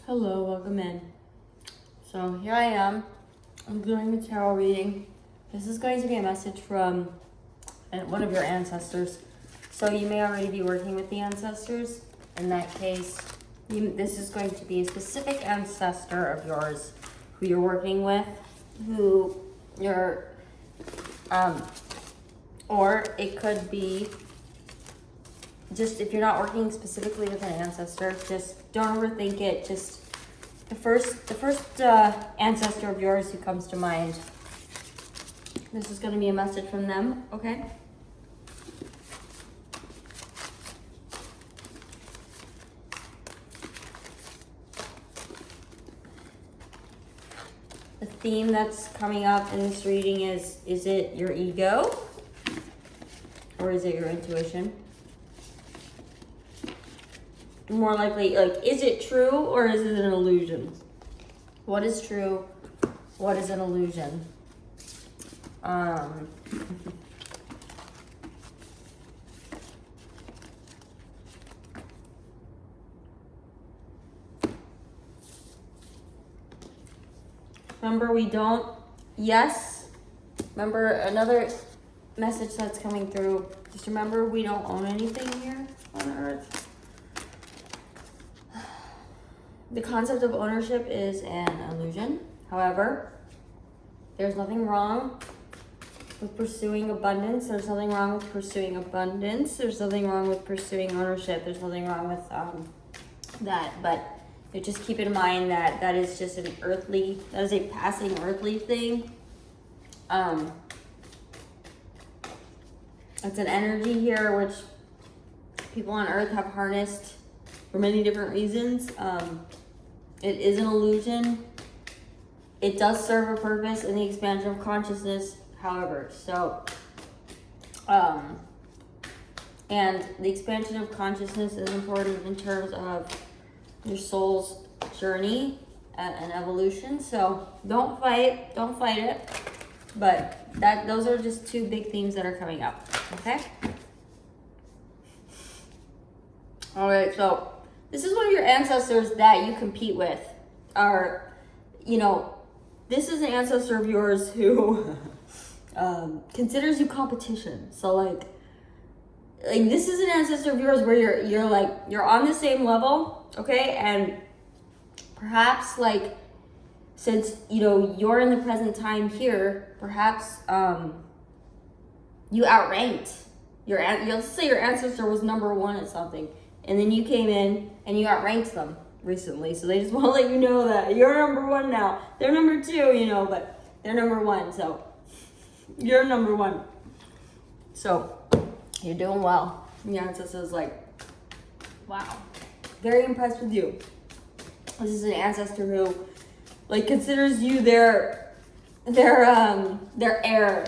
Hello, welcome in. So here I am. I'm doing a tarot reading. This is going to be a message from one of your ancestors. So you may already be working with the ancestors. In that case, this is going to be a specific ancestor of yours who you're working with, who you're, or it could be just if you're not working specifically with an ancestor, just don't overthink it. Just the first ancestor of yours who comes to mind. This is going to be a message from them, okay? The theme that's coming up in this reading is it your ego? Or is it your intuition? More likely, like, is it true or is it an illusion? What is true? What is an illusion? Remember, we don't, yes. Remember, another message that's coming through. Just remember, we don't own anything here on Earth. The concept of ownership is an illusion. However, there's nothing wrong with pursuing abundance. There's nothing wrong with pursuing abundance. There's nothing wrong with pursuing ownership. There's nothing wrong with that. But just keep in mind that that is just that is a passing earthly thing. It's an energy here which people on Earth have harnessed for many different reasons. It is an illusion. It does serve a purpose in the expansion of consciousness, however. So, and the expansion of consciousness is important in terms of your soul's journey and evolution. So don't fight it. But those are just two big themes that are coming up. Okay. All right. So this is one of your ancestors that you compete with. This is an ancestor of yours who considers you competition. So like this is an ancestor of yours where you're on the same level, okay? And perhaps like since you're in the present time here, perhaps you outranked let's say your ancestor was number one at something, and then you came in and you outranked them recently. So they just want to let you know that you're number one now. They're number two, but they're number one. So you're number one. So you're doing well. Your ancestor's like, wow, very impressed with you. This is an ancestor who considers you their heir.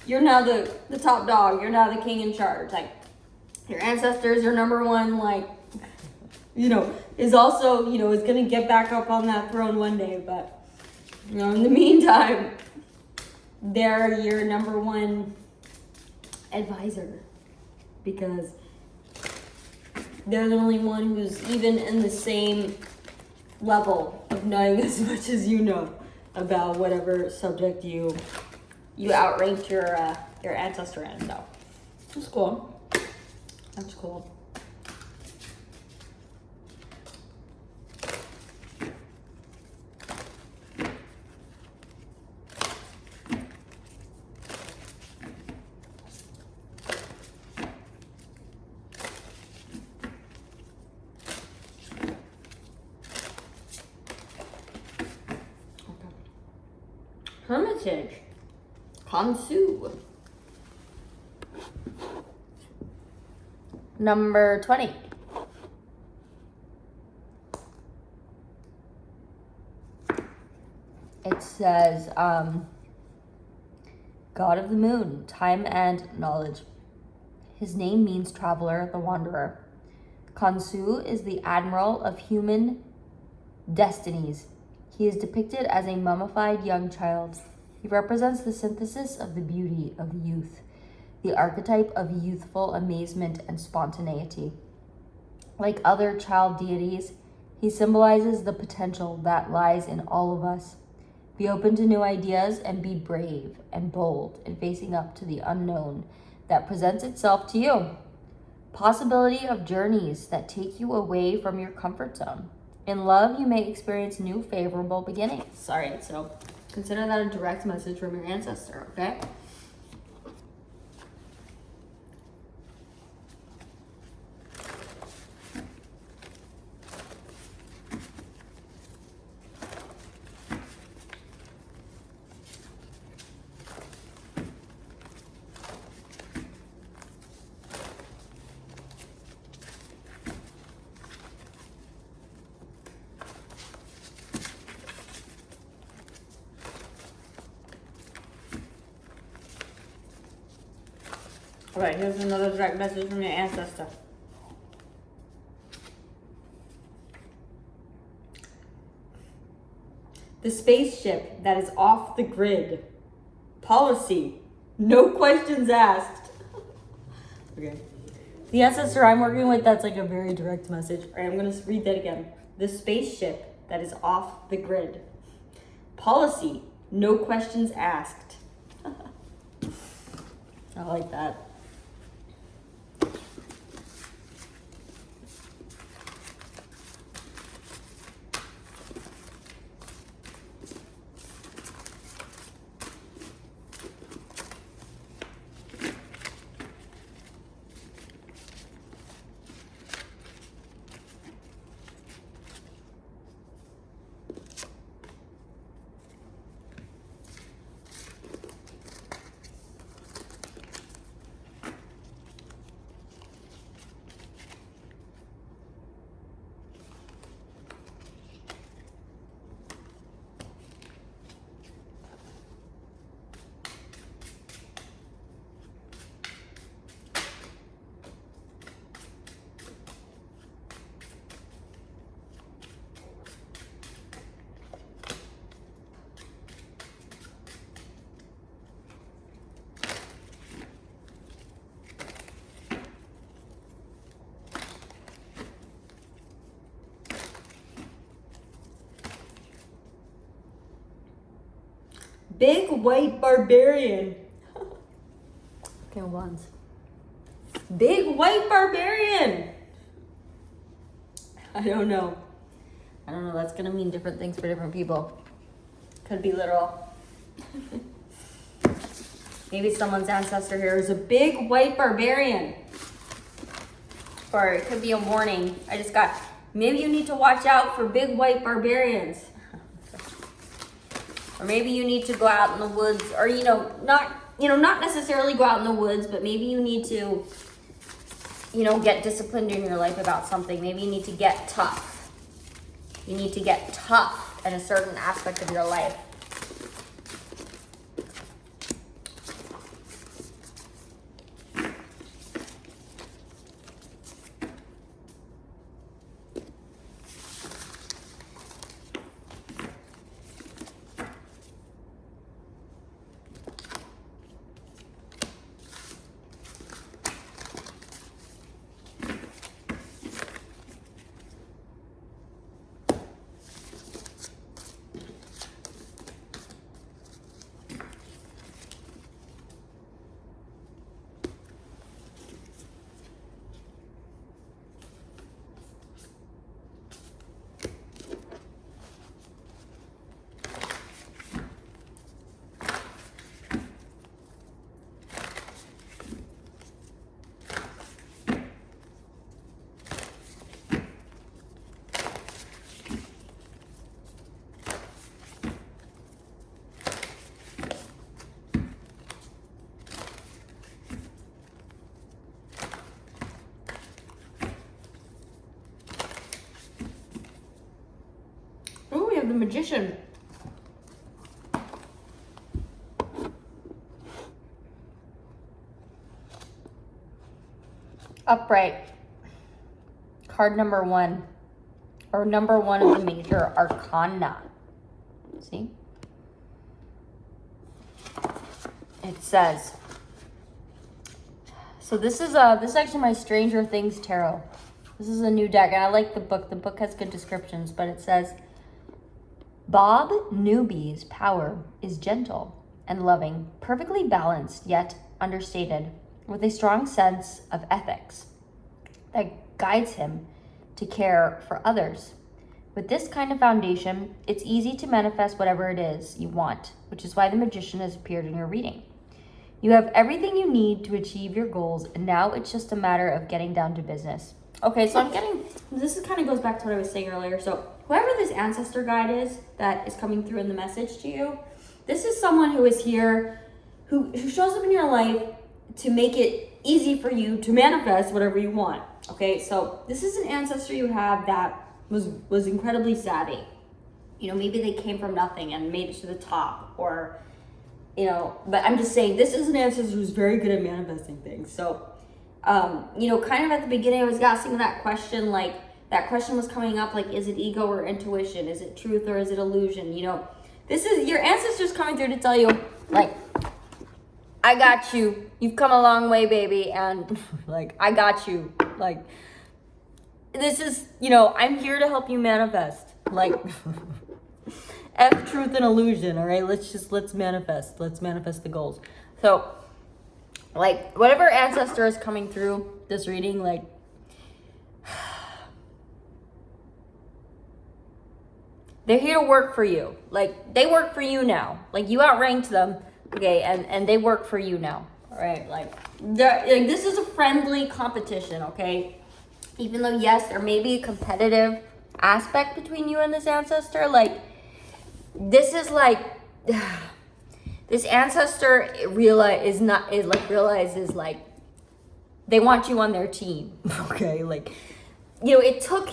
You're now the top dog. You're now the king in charge. Like your ancestors are number one. Is also is gonna get back up on that throne one day. But in the meantime, they're your number one advisor because they're the only one who's even in the same level of knowing as much as you know about whatever subject you outranked your ancestor in. So that's cool. That's cool. Hermitage. Kansu. Number 20. It says, God of the moon, time and knowledge. His name means traveler, the wanderer. Kansu is the admiral of human destinies. He is depicted as a mummified young child. He represents the synthesis of the beauty of youth, the archetype of youthful amazement and spontaneity. Like other child deities, he symbolizes the potential that lies in all of us. Be open to new ideas and be brave and bold in facing up to the unknown that presents itself to you. Possibility of journeys that take you away from your comfort zone. In love, you may experience new favorable beginnings. Sorry, so consider that a direct message from your ancestor, okay? All right, here's another direct message from your ancestor. The spaceship that is off the grid. Policy. No questions asked. Okay. The ancestor I'm working with, that's like a very direct message. All right, I'm going to read that again. The spaceship that is off the grid. Policy. No questions asked. I like that. Big white barbarian. Okay, once. Big white barbarian. I don't know. That's gonna mean different things for different people. Could be literal. Maybe someone's ancestor here is a big white barbarian. Or it could be a warning. Maybe you need to watch out for big white barbarians. Or maybe you need to go out in the woods, or not necessarily go out in the woods, but maybe you need to, get disciplined in your life about something. Maybe you need to get tough. You need to get tough in a certain aspect of your life. Oh, we have the magician. Upright. Card number 1. Or number 1 of the major arcana. See? It says, So this is actually my Stranger Things tarot. This is a new deck, and I like the book. The book has good descriptions, but it says, Bob Newby's power is gentle and loving, perfectly balanced yet understated, with a strong sense of ethics that guides him to care for others. With this kind of foundation, it's easy to manifest whatever it is you want, which is why the Magician has appeared in your reading. You have everything you need to achieve your goals, and now it's just a matter of getting down to business. Okay, so this kind of goes back to what I was saying earlier. So whoever this ancestor guide is that is coming through in the message to you, this is someone who is here, who shows up in your life to make it easy for you to manifest whatever you want. Okay, so this is an ancestor you have that was incredibly savvy. You know, maybe they came from nothing and made it to the top, or, you know, but I'm just saying this is an ancestor who's very good at manifesting things. So, you know, kind of at the beginning I was asking that question, like, that question was coming up, like, is it ego or intuition? Is it truth or is it illusion? You know, this is your ancestors coming through to tell you, like, I got you. You've come a long way, baby. And, like, I got you. Like, this is, you know, I'm here to help you manifest. Like, F truth and illusion, all right? Let's manifest. Let's manifest the goals. So, like, whatever ancestor is coming through this reading, like, they're here to work for you. Like, they work for you now. Like, you outranked them, okay, and they work for you now, all right? Like, this is a friendly competition, okay? Even though, yes, there may be a competitive aspect between you and this ancestor, like, this is like, this ancestor realizes like, they want you on their team, okay? Like, you know, it took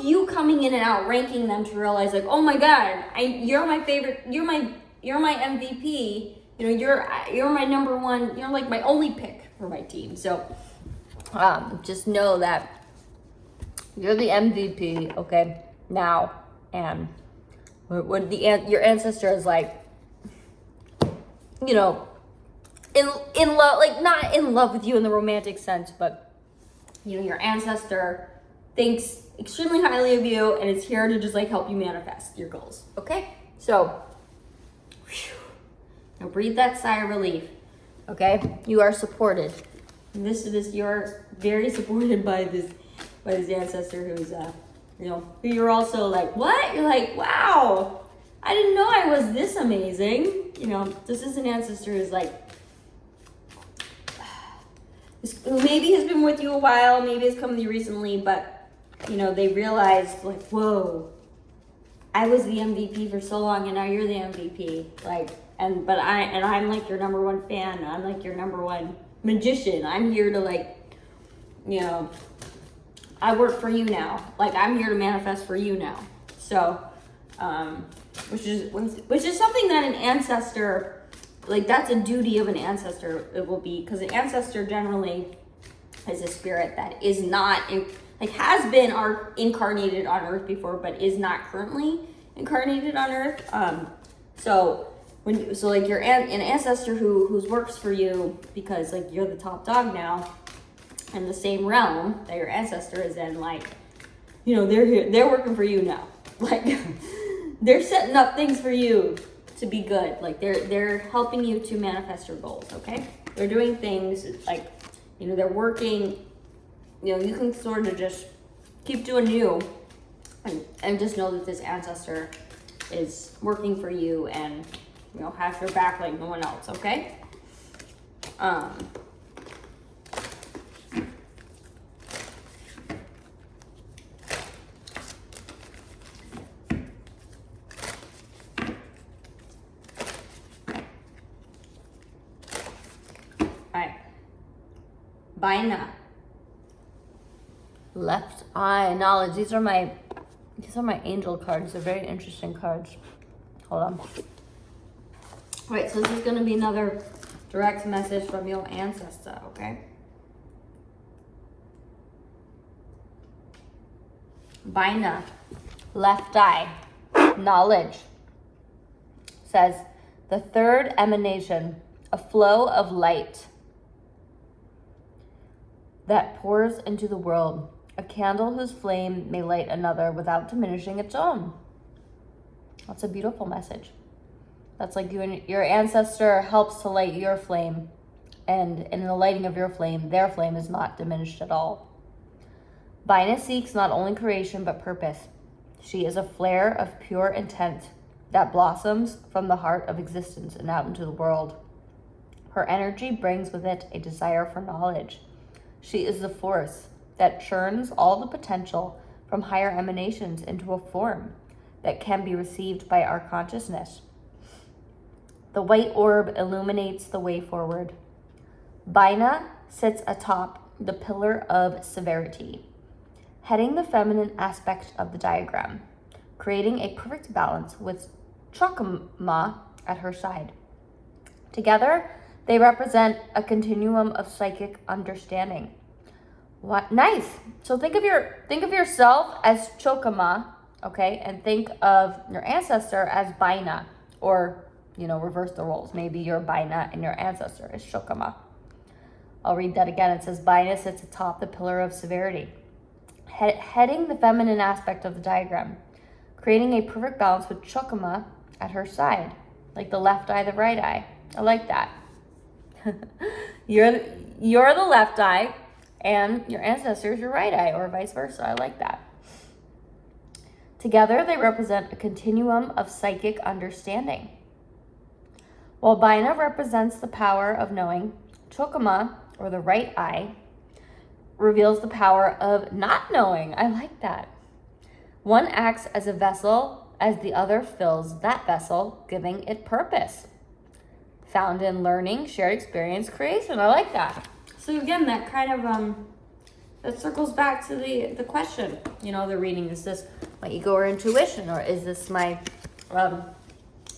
you coming in and outranking them to realize, like, oh my God, you're my favorite, you're my MVP, you know, you're my number one, you're like my only pick for my team. So, just know that you're the MVP, okay, now, and what your ancestor is like, you know, in love, like, not in love with you in the romantic sense, but, you know, your ancestor thinks extremely highly of you and is here to just, like, help you manifest your goals, okay? So, whew, now breathe that sigh of relief, okay? You are supported. And you're very supported by this ancestor who's, you know, who you're also like, what? You're like, wow, I didn't know I was this amazing. You know, this is an ancestor who's like, who maybe has been with you a while, maybe has come to you recently, but, you know, they realized, like, whoa, I was the MVP for so long, and now you're the MVP. Like, I'm like your number one fan. I'm like your number one magician. I'm here to, like, you know, I work for you now. Like, I'm here to manifest for you now. So, which is something that an ancestor, like, that's a duty of an ancestor. It will be, because an ancestor generally is a spirit that is not has been incarnated on Earth before, but is not currently incarnated on Earth. So like an ancestor who works for you because, like, you're the top dog now in the same realm that your ancestor is in, like, you know, they're working for you now. Like, they're setting up things for you to be good. Like, they're helping you to manifest your goals, okay? They're doing things, like, you know, they're working, you know, you can sort of just keep doing you and just know that this ancestor is working for you and, you know, has your back like no one else, okay? Baina. Left eye knowledge. These are my angel cards. They're very interesting cards. Hold on. Alright, so this is gonna be another direct message from your ancestor, okay? Baina. Left eye. Knowledge. Says the third emanation, a flow of light. that pours into the world, a candle whose flame may light another without diminishing its own. That's a beautiful message. That's like you and your ancestor helps to light your flame, and in the lighting of your flame, their flame is not diminished at all. Baina seeks not only creation but purpose. She is a flare of pure intent that blossoms from the heart of existence and out into the world. Her energy brings with it a desire for knowledge. She is the force that churns all the potential from higher emanations into a form that can be received by our consciousness. The white orb illuminates the way forward. Baina sits atop the pillar of severity, heading the feminine aspect of the diagram, creating a perfect balance with Chokama at her side. Together, they represent a continuum of psychic understanding. What nice. So think of yourself as Chokama, okay, and think of your ancestor as Baina, or reverse the roles. Maybe you're Baina and your ancestor is Chokama. I'll read that again. It says Baina sits atop the pillar of severity, heading the feminine aspect of the diagram, creating a perfect balance with Chokama at her side, like the left eye, the right eye. I like that. You're the left eye and your ancestor is your right eye, or vice versa. I like that. Together, they represent a continuum of psychic understanding. While Baina represents the power of knowing, Chokama, or the right eye, reveals the power of not knowing. I like that. One acts as a vessel as the other fills that vessel, giving it purpose. Found in learning, shared experience, creation. I like that. So again, that kind of that circles back to the question. The reading, is this my ego or intuition, or is this my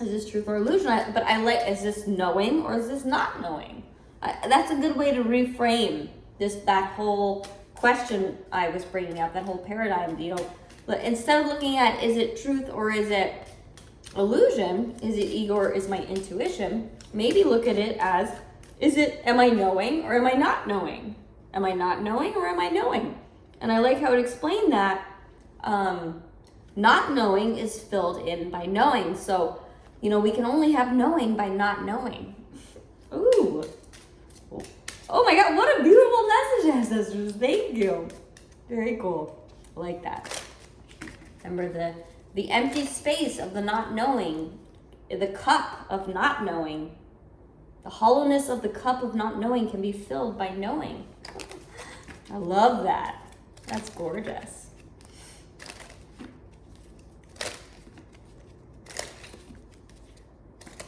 is this truth or illusion? But I like, is this knowing or is this not knowing? That's a good way to reframe that whole question I was bringing up, that whole paradigm. But instead of looking at, is it truth or is it illusion? Is it ego or is my intuition? Maybe look at it as, am I knowing or am I not knowing? Am I not knowing or am I knowing? And I like how it explained that not knowing is filled in by knowing. So, we can only have knowing by not knowing. Ooh. Oh my God, what a beautiful message, ancestors. Thank you. Very cool. I like that. Remember the empty space of the not knowing, the cup of not knowing. The hollowness of the cup of not knowing can be filled by knowing. I love that. That's gorgeous.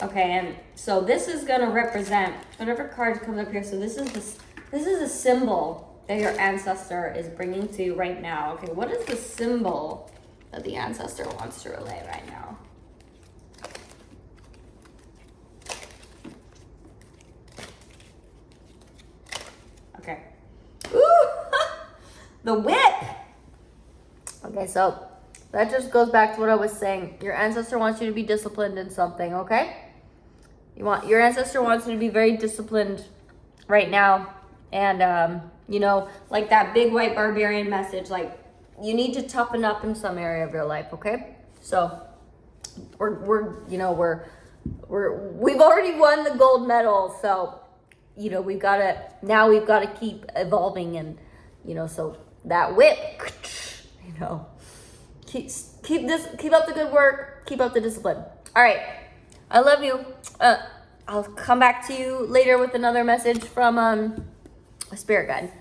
Okay, and so this is going to represent whatever card comes up here. So this is a symbol that your ancestor is bringing to you right now. Okay, what is the symbol that the ancestor wants to relay right now? Okay. Ooh, the whip. Okay, so that just goes back to what I was saying. Your ancestor wants you to be disciplined in something, okay? Your ancestor wants you to be very disciplined right now. And, like that big white barbarian message, like you need to toughen up in some area of your life, okay? So we've already won the gold medal. So, we've got to keep evolving and, so that whip, keep up the good work, keep up the discipline. All right. I love you. I'll come back to you later with another message from a spirit guide.